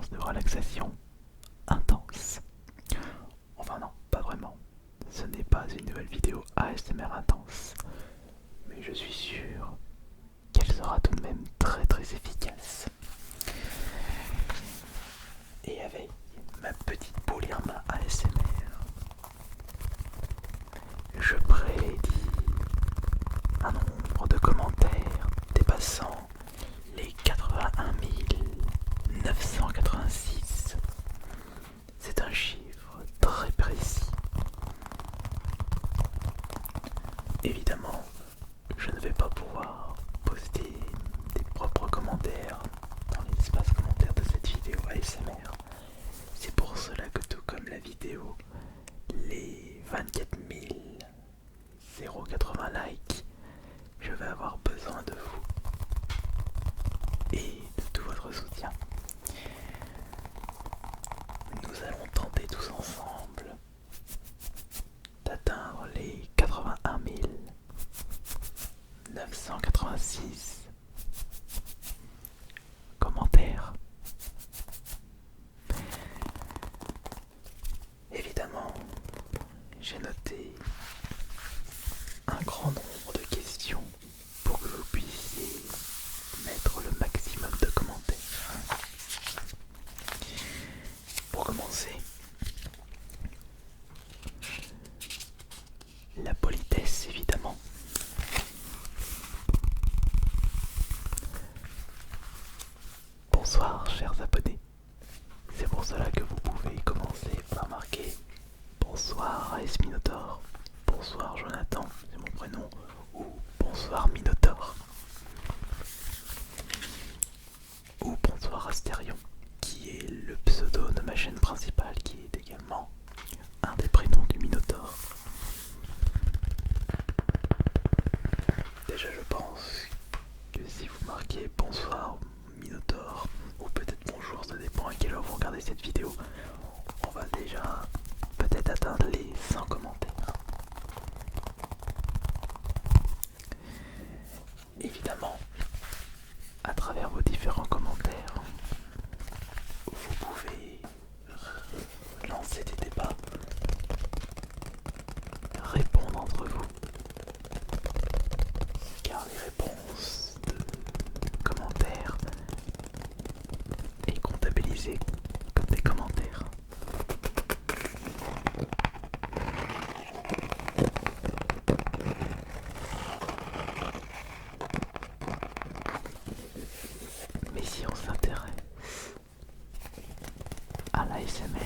séance de relaxation intense. Enfin non, pas vraiment. Ce n'est pas une nouvelle vidéo ASMR intense, mais je suis sûr qu'elle sera tout de même très très efficace. Et avec ma petite boule Irma ASMR, je prédis un nombre de commentaires dépassant les 81 986. C'est un chiffre très précis. Évidemment, je ne vais pas pouvoir poster des propres commentaires dans l'espace commentaire de cette vidéo ASMR. C'est pour cela que tout comme la vidéo, les 24 080 likes, je vais avoir besoin de vous et de tout votre soutien. Nous allons tenter tous ensemble d'atteindre les 81 986 commentaires. Évidemment, j'ai noté un grand nombre de questions pour que vous puissiez mettre le maximum de commentaires. Pour commencer, la politesse évidemment. Bonsoir chers abonnés. C'est pour cela que vous pouvez commencer par marquer bonsoir AS Minotaur, bonsoir Jonathan, c'est mon prénom, ou bonsoir Minotaur, ou bonsoir Astérion, qui est le pseudo de ma chaîne principale, qui est également un des prénoms du Minotaur. Déjà je pense que si vous marquez bonsoir Minotaur, ou peut-être bonjour, ça dépend à quelle heure vous regardez cette vidéo, on va déjà peut-être atteindre les 100 commentaires. Évidemment, à travers vos différents commentaires, vous pouvez lancer des débats, répondre entre vous, car les réponses de commentaires est comptabilisées comme des commentaires. Mais si on s'intéresse à l'ASMR,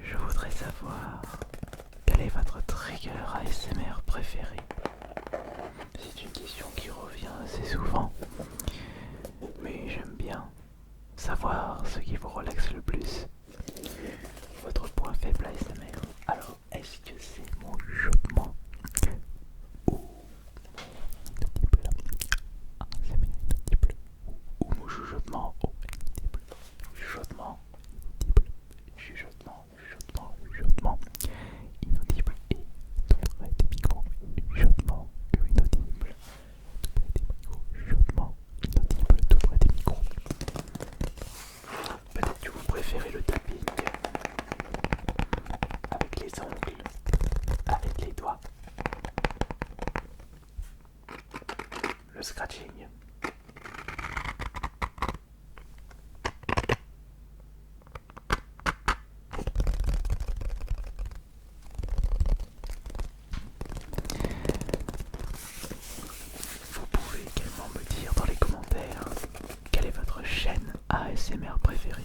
je voudrais savoir quel est votre trigger ASMR préféré. C'est une question qui revient assez souvent, mais j'aime bien savoir ce qui vous relaxe le plus. Votre point faible ASMR. Alors, est-ce que c'est mon chuchotement ou ASMR inaudible ou mon chuchotement inaudible? Chuchotement inaudible, chuchotement, chuchotement, chuchotement inaudible et tout près des micros. Chuchotement inaudible, tout près des micros. Chuchotement inaudible, tout près des micros. Peut-être que vous préférez le tapping avec les ongles, avec les doigts, le scratching. Vous pouvez également me dire dans les commentaires quelle est votre chaîne ASMR préférée.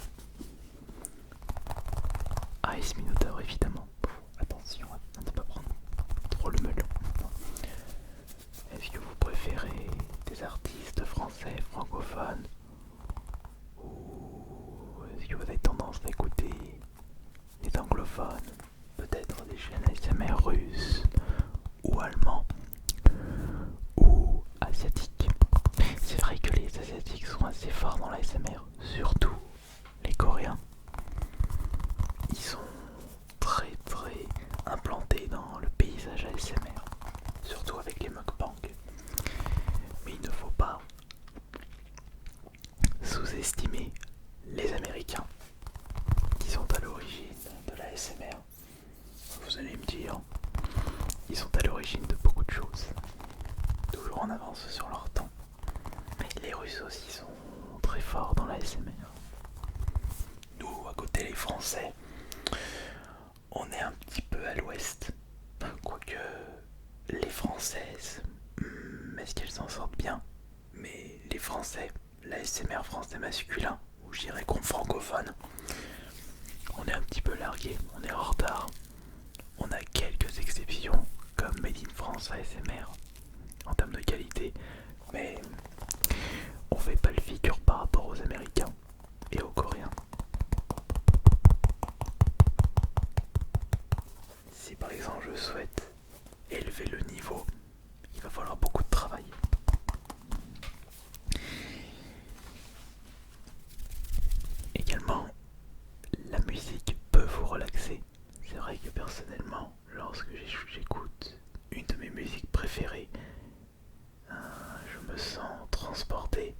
AS Minotaur évidemment. Attention à ne pas prendre trop le melon. Est-ce que vous préférez des artistes français francophones ou est-ce que vous avez tendance à écouter des anglophones, peut-être des chaînes ASMR russes ou allemands ou asiatiques? C'est vrai que les asiatiques sont assez forts dans l'ASMR, surtout les coréens. Ils sont très très implantés dans le paysage ASMR, surtout avec les mukbangs. Mais il ne faut pas Russes aussi sont très forts dans la SMR. Nous, à côté les Français, on est un petit peu à l'ouest. Quoique les Françaises, est-ce qu'elles s'en sortent bien? Mais les Français, la SMR français masculin, ou je dirais qu'on francophone, on est un petit peu largué, on est en retard. On a quelques exceptions comme Made in France ASMR en termes de qualité, mais on fait pas le figure par rapport aux Américains et aux Coréens. Si par exemple je souhaite élever le niveau, il va falloir beaucoup de travail. Également, la musique peut vous relaxer. C'est vrai que personnellement, lorsque j'écoute une de mes musiques préférées, je me sens transporté,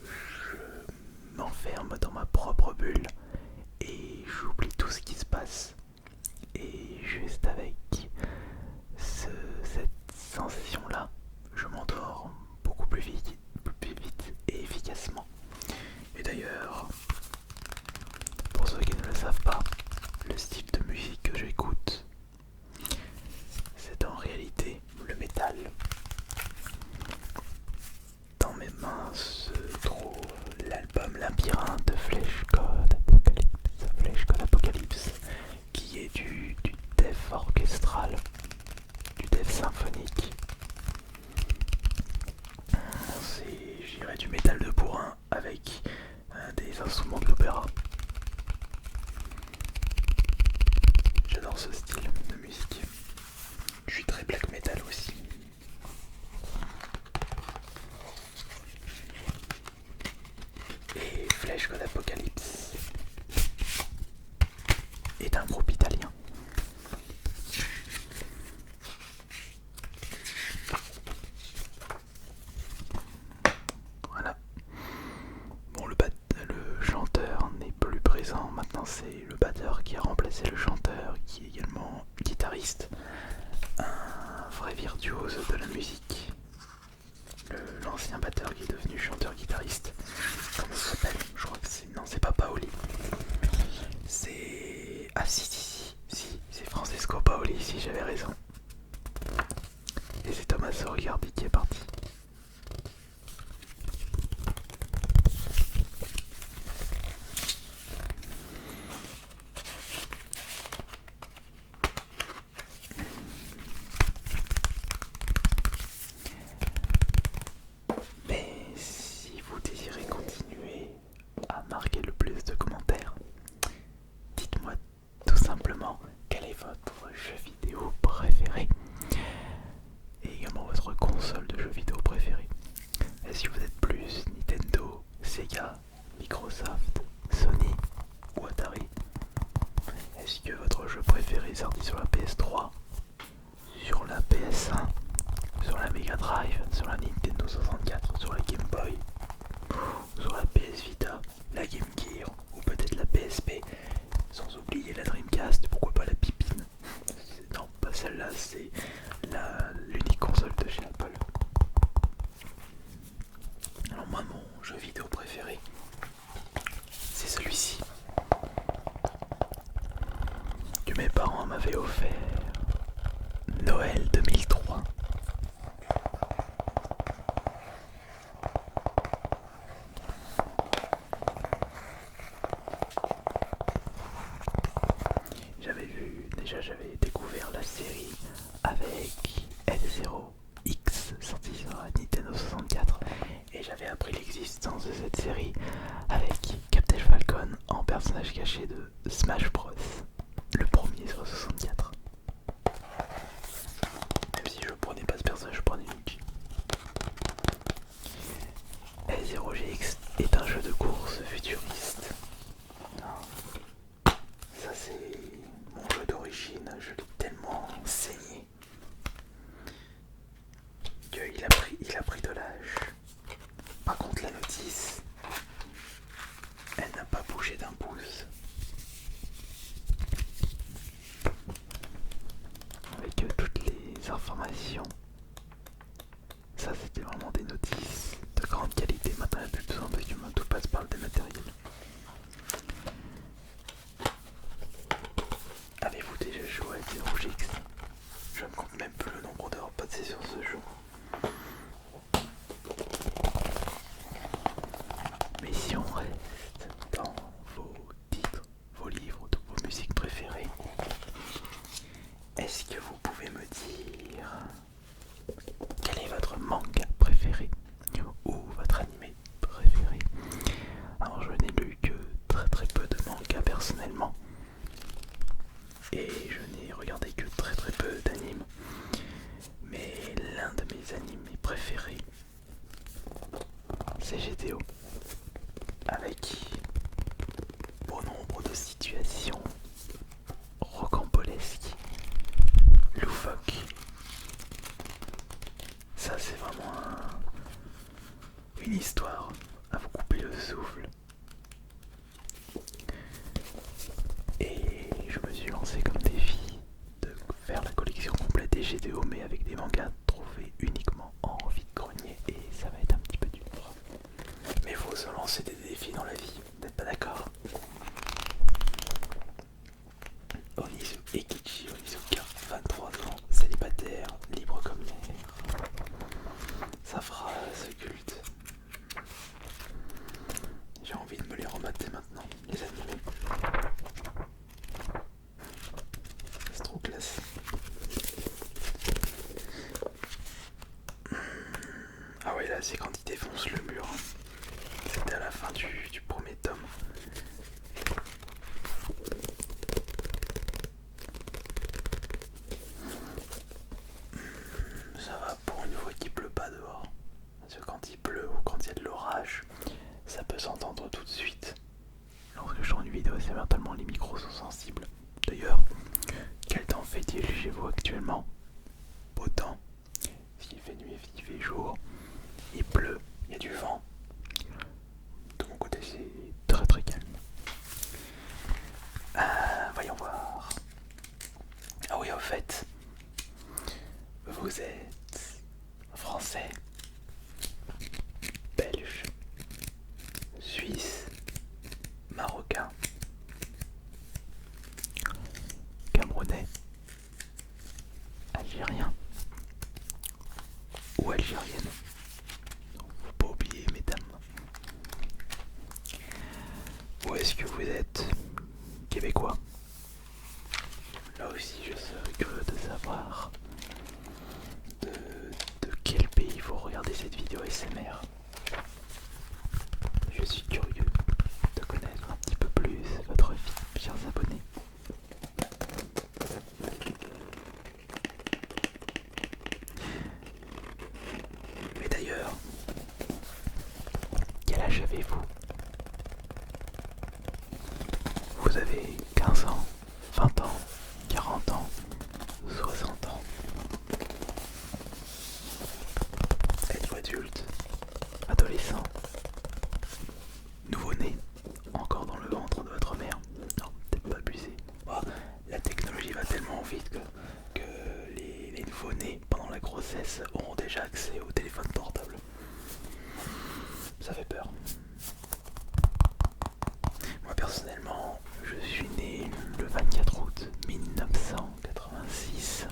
je m'enferme dans ma propre bulle et j'oublie tout ce qui se passe. Et juste avec cette sensation-là, je m'endors beaucoup plus vite et efficacement. Et d'ailleurs, pour ceux qui ne le savent pas, le style de musique que j'écoute, c'est en réalité le métal. Dans mes mains se trouve l'album Labyrinthe de Flèche Code Apocalypse, qui est du death orchestral, du death symphonique. C'est, je dirais, du métal de bourrin avec des instruments de l'opéra. J'adore ce style de musique. Je suis très black metal aussi. Et Flèche Code Apocalypse est un groupe italien. Voilà. Bon, le chanteur n'est plus présent. Maintenant, c'est le batteur qui a remplacé le chanteur, qui est également guitariste. Un vrai virtuose de la musique. L'ancien batteur qui est devenu chanteur-guitariste. Comment il s'appelle? Je crois que c'est... Non, c'est pas Paoli. C'est... Ah si, c'est Francesco Paoli, si j'avais raison. Et c'est Tommaso Rigardi qui est parti. Mais si vous désirez continuer à marquer le plus de commentaires, dites-moi tout simplement quel est votre jeu vidéo préféré et également votre console de jeux vidéo préférée. Est-ce que vous êtes plus Nintendo, Sega, Microsoft, Sony ou Atari? Est-ce que votre jeu préféré est sorti sur la PS3, sur la PS1, sur la Mega Drive, sur la Nintendo 64, sur la Game Boy, sur la PS Vita, la Game Gear ou peut-être la PSP, sans oublier la Dreamcast, pourquoi pas la Pipine? Non, pas celle-là, c'est l'unique console de chez Apple. Alors moi, mon jeu vidéo préféré, c'est celui-ci, que mes parents m'avaient offert Noël 2003. J'avais découvert la série avec F-Zero X sorti sur la Nintendo 64 et j'avais appris l'existence de cette série avec Captain Falcon en personnage caché de Smash Bros, le premier sur 64. Même si je prenais pas ce personnage, je prenais Luigi. F-Zero GX est un jeu de course futuriste. Ça c'est mon jeu d'origine, je l'ai tellement saigné qu'il a pris de l'âge. Par contre la notice, elle n'a pas bougé d'un pouce. Avec toutes les informations. Ça c'était vraiment des notices de grande qualité. Maintenant ces GTO avec bon nombre de situations rocambolesques, loufoques. Ça c'est vraiment une histoire à vous couper le souffle. Et je me suis lancé comme défi de faire la collection complète des GTO mais avec des mangas trouvés uniquement en vide-grenier et ça va être un petit peu dur. Mais il faut se lancer des défis dans la vie, vous n'êtes pas d'accord? Eikichi Onizuka, 23 ans, célibataire, libre comme l'air. Sa phrase culte. J'ai envie de me les remater maintenant, les animés. C'est trop classe. Ah ouais, là c'est quand il défonce le mur. C'était à la fin du premier tome. Ça va pour une fois qu'il pleut pas dehors. Parce que quand il pleut ou quand il y a de l'orage, ça peut s'entendre tout de suite. Lorsque je tourne une vidéo ASMR, tellement les micros sont sensibles. D'ailleurs, quel temps fait-il chez vous actuellement? Beau temps. S'il fait nuit, s'il fait jour, il pleut, il y a du vent. De mon côté, c'est très très calme. Voyons voir. Ah oui, au fait, vous êtes français, belge, suisse, marocain, camerounais, algérien ou algérienne. Faut pas oublier, mesdames. Ou est-ce que vous êtes québécois? Là aussi, je serais curieux de savoir de quel pays vous regardez cette vidéo ASMR. Je suis curieux de connaître un petit peu plus votre vie, chers abonnés. Mais d'ailleurs, quel âge avez-vous? Vous avez 15 ans, 20 ans, 40 ans, 60 ans. Êtes-vous adulte, adolescent, nouveau-né, encore dans le ventre de votre mère? Non, peut-être pas abusé. Oh, la technologie va tellement vite que les nouveau-nés pendant la grossesse auront déjà accès au téléphone portable. Ça fait peur. Moi personnellement, je suis né le 24 août 1986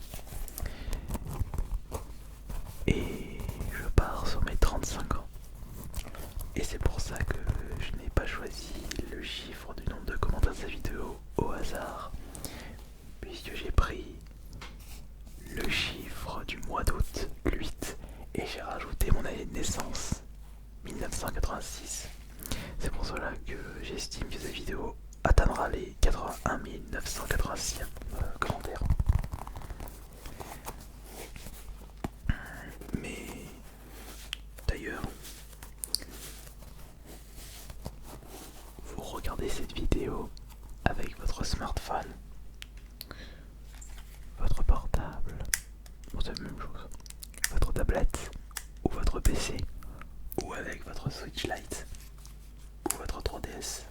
et je pars sur mes 35 ans. Et c'est pour ça que je n'ai pas choisi le chiffre du nombre de commentaires de sa vidéo au hasard, puisque j'ai pris le chiffre du mois d'août, le 8, et j'ai rajouté mon année de naissance, 1986. C'est pour cela que j'estime que cette vidéo atteindra les 81 986 commentaires. Mais d'ailleurs, vous regardez cette vidéo avec votre smartphone, votre portable, c'est la même chose, votre tablette ou votre PC, ou avec votre Switch Lite ou votre 3DS.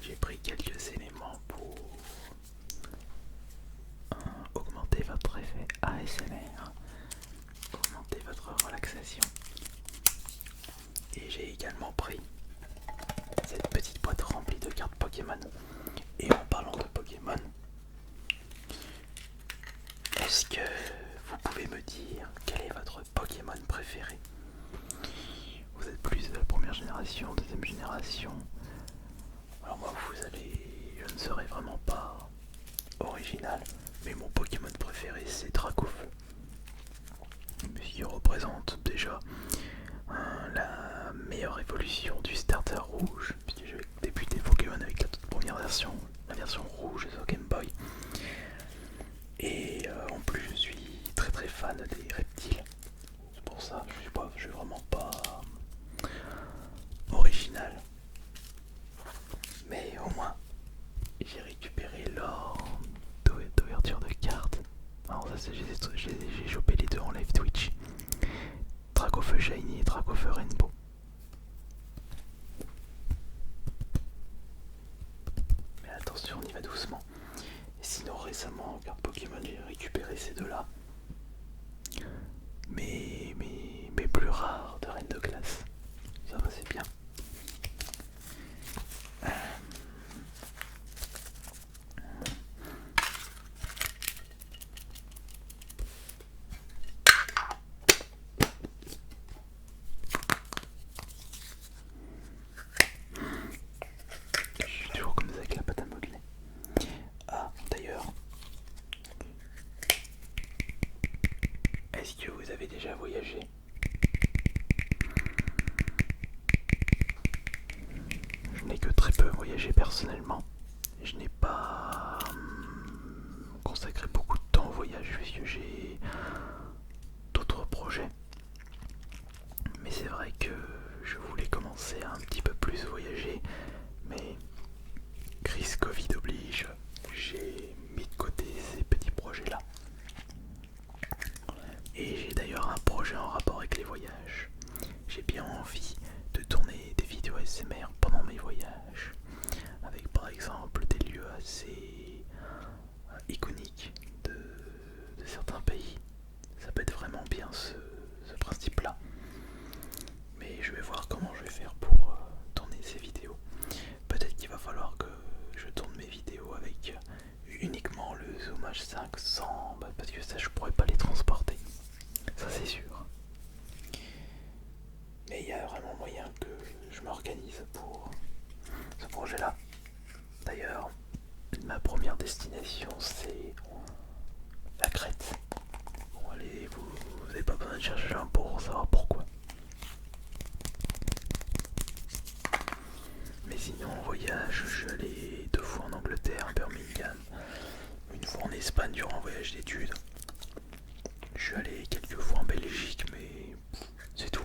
J'ai pris quelques éléments pour augmenter votre effet ASMR, augmenter votre relaxation. Et j'ai également pris cette petite boîte remplie de cartes Pokémon. Et en parlant de Pokémon, est-ce que vous pouvez me dire quel est votre Pokémon préféré? Vous vous êtes plus de la première génération, deuxième génération. Alors moi je ne serai vraiment pas original, mais mon Pokémon préféré c'est Dracofeu. Qui représente déjà la meilleure évolution du starter rouge, puisque j'ai débuté Pokémon avec la toute première version, la version rouge sur Game Boy. Et en plus je suis très très fan des reptiles. C'est pour ça, je suis vraiment pas original. Mais au moins j'ai récupéré l'or d'ouverture de cartes. Alors ça j'ai chopé les deux en live Twitch. Dracofeu Shiny et Dracofeu Rainbow. Mais attention, on y va doucement. Et sinon récemment en carte Pokémon j'ai récupéré ces deux là. Mais plus rares de reine de glace. Ça va, c'est bien. Je suis toujours comme ça avec la pâte à modeler. Ah, d'ailleurs, est-ce que vous avez déjà voyagé? Je n'ai que très peu voyagé personnellement. Je n'ai pas consacré beaucoup de temps au voyage puisque j'ai d'autres projets. Mais c'est vrai que je voulais commencer à un petit peu plus voyager, mais crise Covid oblige, j'ai mis de côté ces petits projets-là. Et j'ai d'ailleurs un projet en rapport avec les voyages. J'ai bien envie de tourner des vidéos ASMR pendant mes voyages, avec par exemple des lieux assez iconiques de certains pays. Ça peut être vraiment bien ce principe-là. Mais je vais voir comment je vais faire pour tourner ces vidéos. Peut-être qu'il va falloir que je tourne mes vidéos avec uniquement le Zoom H500, parce que ça je pourrais pas les transporter. Ça c'est sûr. Mais il y a vraiment moyen que je m'organise pour ce projet-là. D'ailleurs, ma première destination c'est la Crète. Bon allez, vous n'avez pas besoin de chercher un pour savoir pourquoi. Mais sinon en voyage, je suis allé 2 fois en Angleterre, Birmingham, une fois en Espagne durant un voyage d'études. Je suis allé quelques fois en Belgique, mais c'est tout.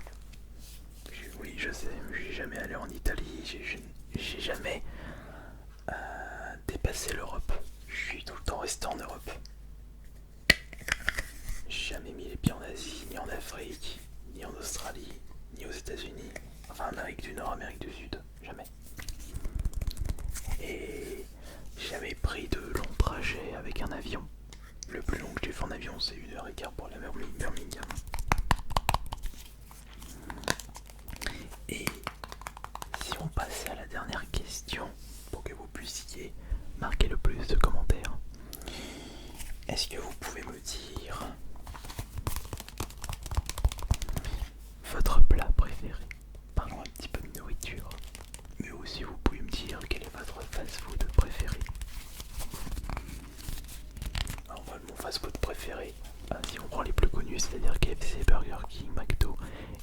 Oui, je sais, je suis jamais allé en Italie, j'ai jamais dépassé l'Europe. Je suis tout le temps resté en Europe. J'ai jamais mis les pieds en Asie, ni en Afrique, ni en Australie, ni aux États-Unis, enfin Amérique du Nord, Amérique du Sud, jamais. Et j'ai jamais pris de longs trajets avec un avion. Le plus long que j'ai fait en avion, c'est 1h15 pour la Birmingham. Et si on passait à la dernière question, pour que vous puissiez marquer le plus de commentaires, est-ce que vous pouvez me dire votre plat préféré? Parlons un petit peu de nourriture, mais aussi vous pouvez me dire quel est votre fast-food préféré. Alors moi, mon fast-food préféré, si on prend les plus connus, c'est-à-dire KFC, Burger King, McDo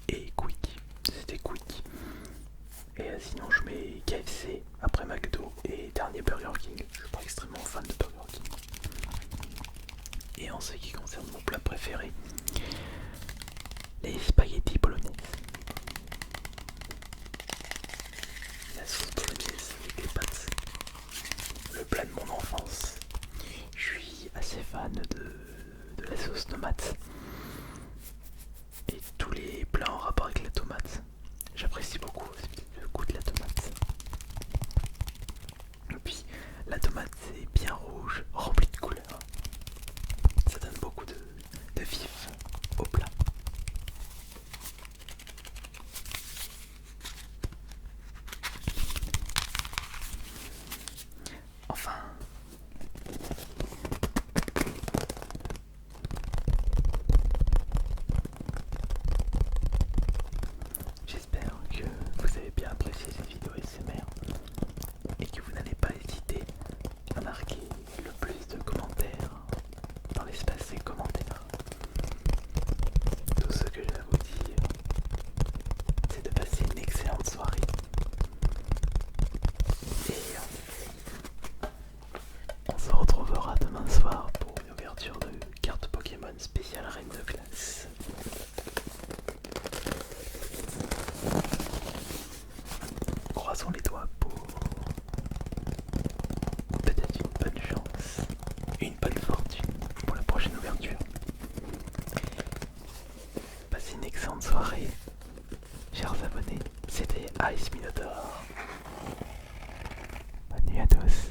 et Quick, c'était Quick. Et sinon je mets KFC, après McDo et dernier Burger King. Je suis pas extrêmement fan de Burger King. Et en ce qui concerne mon plat préféré, les spaghettis bolognaise. La sauce bolognaise avec les pâtes. Le plat de mon enfance. Je suis assez fan de la sauce tomate. Et tous les plats en rapport avec la tomate. J'apprécie beaucoup le goût de la tomate. Et puis la tomate c'est bien rouge, rempli de couleurs. Ça donne beaucoup de vif au plat. excellente soirée, chers abonnés. C'était Ice Minotaur. Bonne nuit à tous.